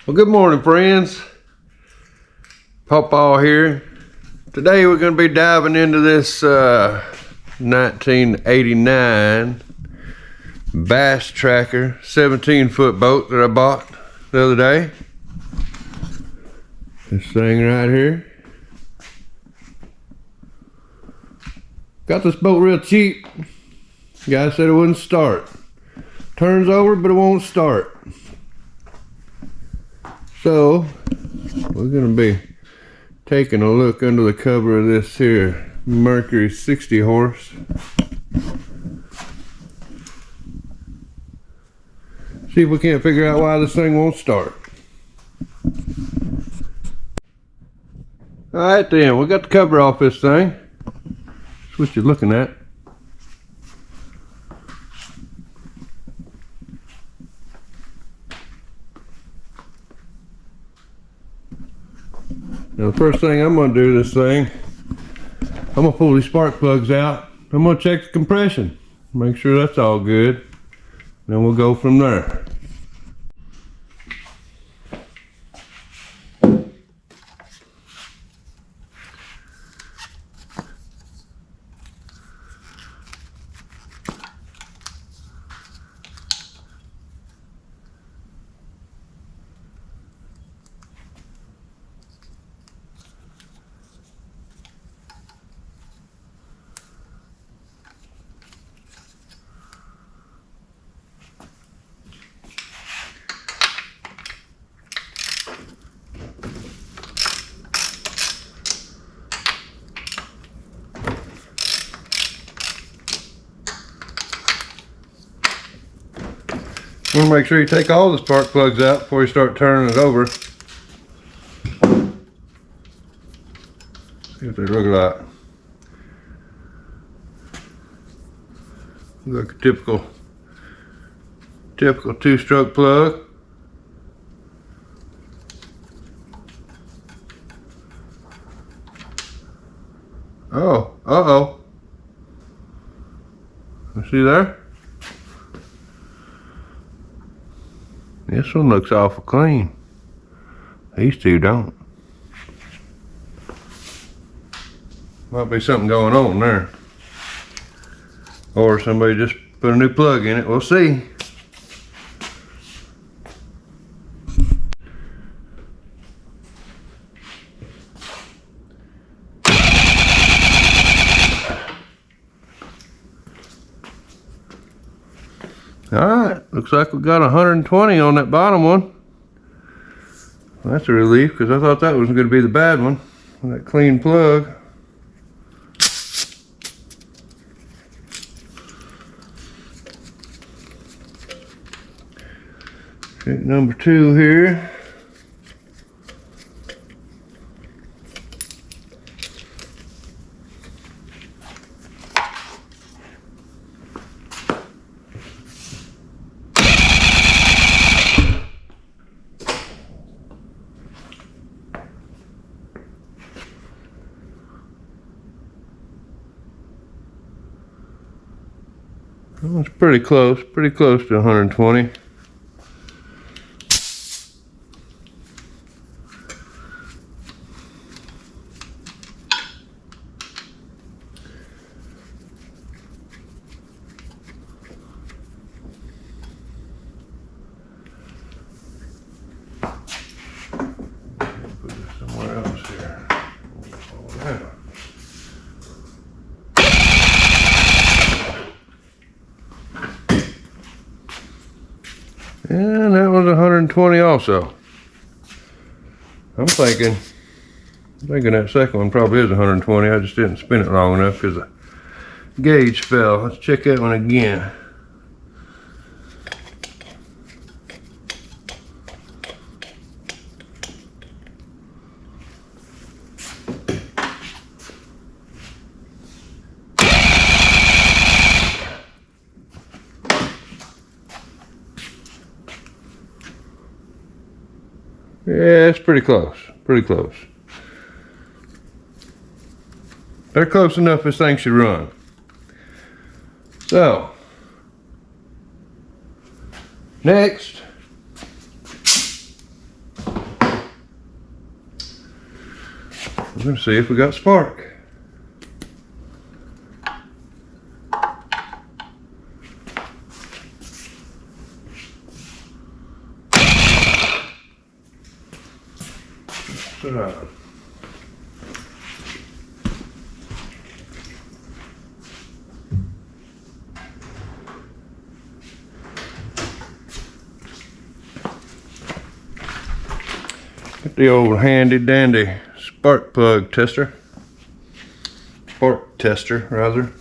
Well, good morning, friends. Pawpaw here. Today we're going to be diving into this 1989 Bass Tracker 17-foot boat that I bought the other day. This thing right here. Got this boat real cheap. Guy said it wouldn't start. Turns over, but it won't start. So we're gonna be taking a look under the cover of this here Mercury 60 horse. See if we can't figure out why this thing won't start. Alright then, we got the cover off this thing. That's what you're looking at. Now the first thing I'm going to do to this thing, I'm going to pull these spark plugs out. I'm going to check the compression, make sure that's all good. Then we'll go from there. You want to make sure you take all the spark plugs out before you start turning it over. See what they look like. Look like a typical two-stroke plug. Oh, uh-oh. You see there? This one looks awful clean. These two don't. Might be something going on there. Or somebody just put a new plug in it. We'll see. Alright, looks like we got 120 on that bottom one. That's a relief because I thought that was going to be the bad one. That clean plug. Check number 2 here. Well, it's pretty close to 120. Put this somewhere else here. And that was 120 also. I'm thinking that second one probably is 120. I just didn't spin it long enough because the gauge fell. Let's check that one again. Yeah, it's pretty close. They're close enough this thing should run. So, next, gonna see if we got spark. Get the old handy dandy spark plug tester. Spark tester, rather.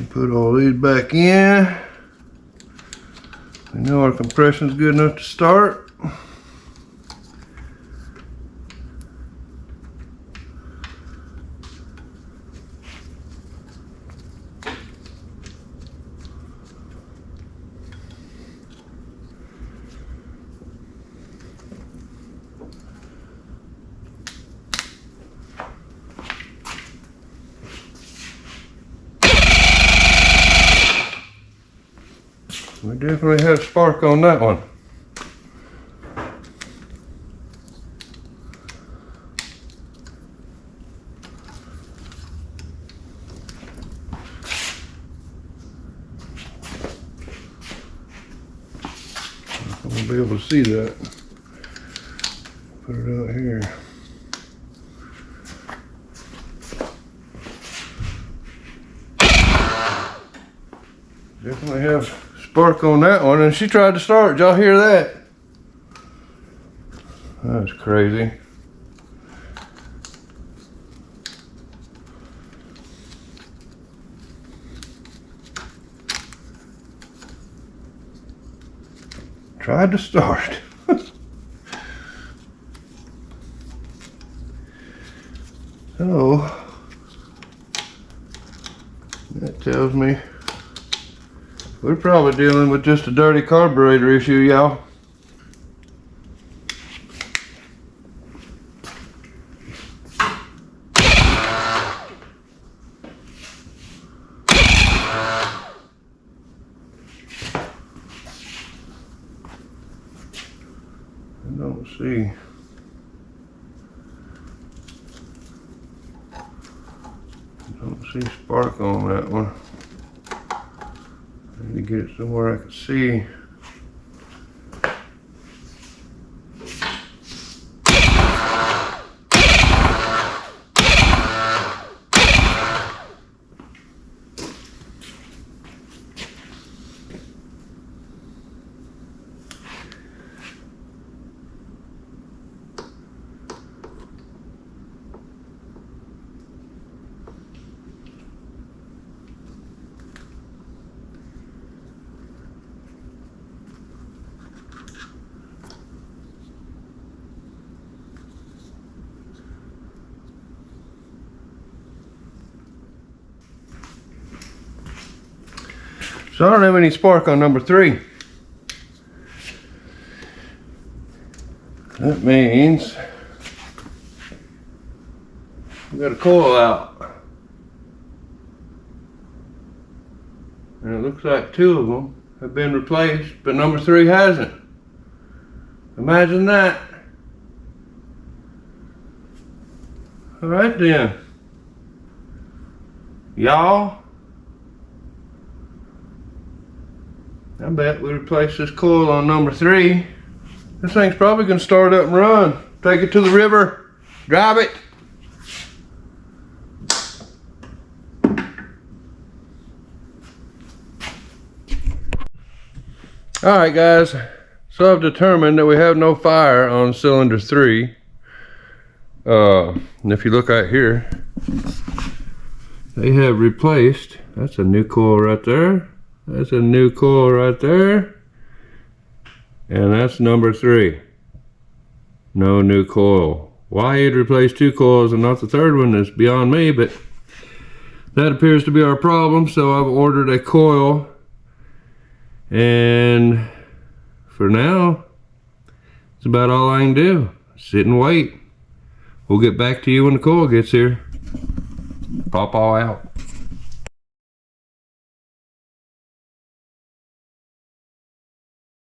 Put all these back in. We know our compression's good enough to start. We definitely have spark on that one. I won't be able to see that. Put it out here. Definitely have spark on that one, and she tried to start. Did y'all hear that? That's crazy. Tried to start. So that tells me we're probably dealing with just a dirty carburetor issue, y'all. I don't see spark on that one. I need to get it somewhere I can see. So I don't have any spark on number 3. That means we got a coil out. And it looks like 2 of them have been replaced, but number 3 hasn't. Imagine that. All right then. Y'all, I bet we replace this coil on number 3. This thing's probably gonna start up and run. Take it to the river, drive it. All right, guys. So I've determined that we have no fire on cylinder 3. And if you look out here, they have replaced, that's a new coil right there. That's a new coil right there. And that's number 3. No new coil. Why you'd replace 2 coils and not the 3rd one is beyond me, but that appears to be our problem. So I've ordered a coil, and for now, it's about all I can do. Sit and wait. We'll get back to you when the coil gets here. Pawpaw out.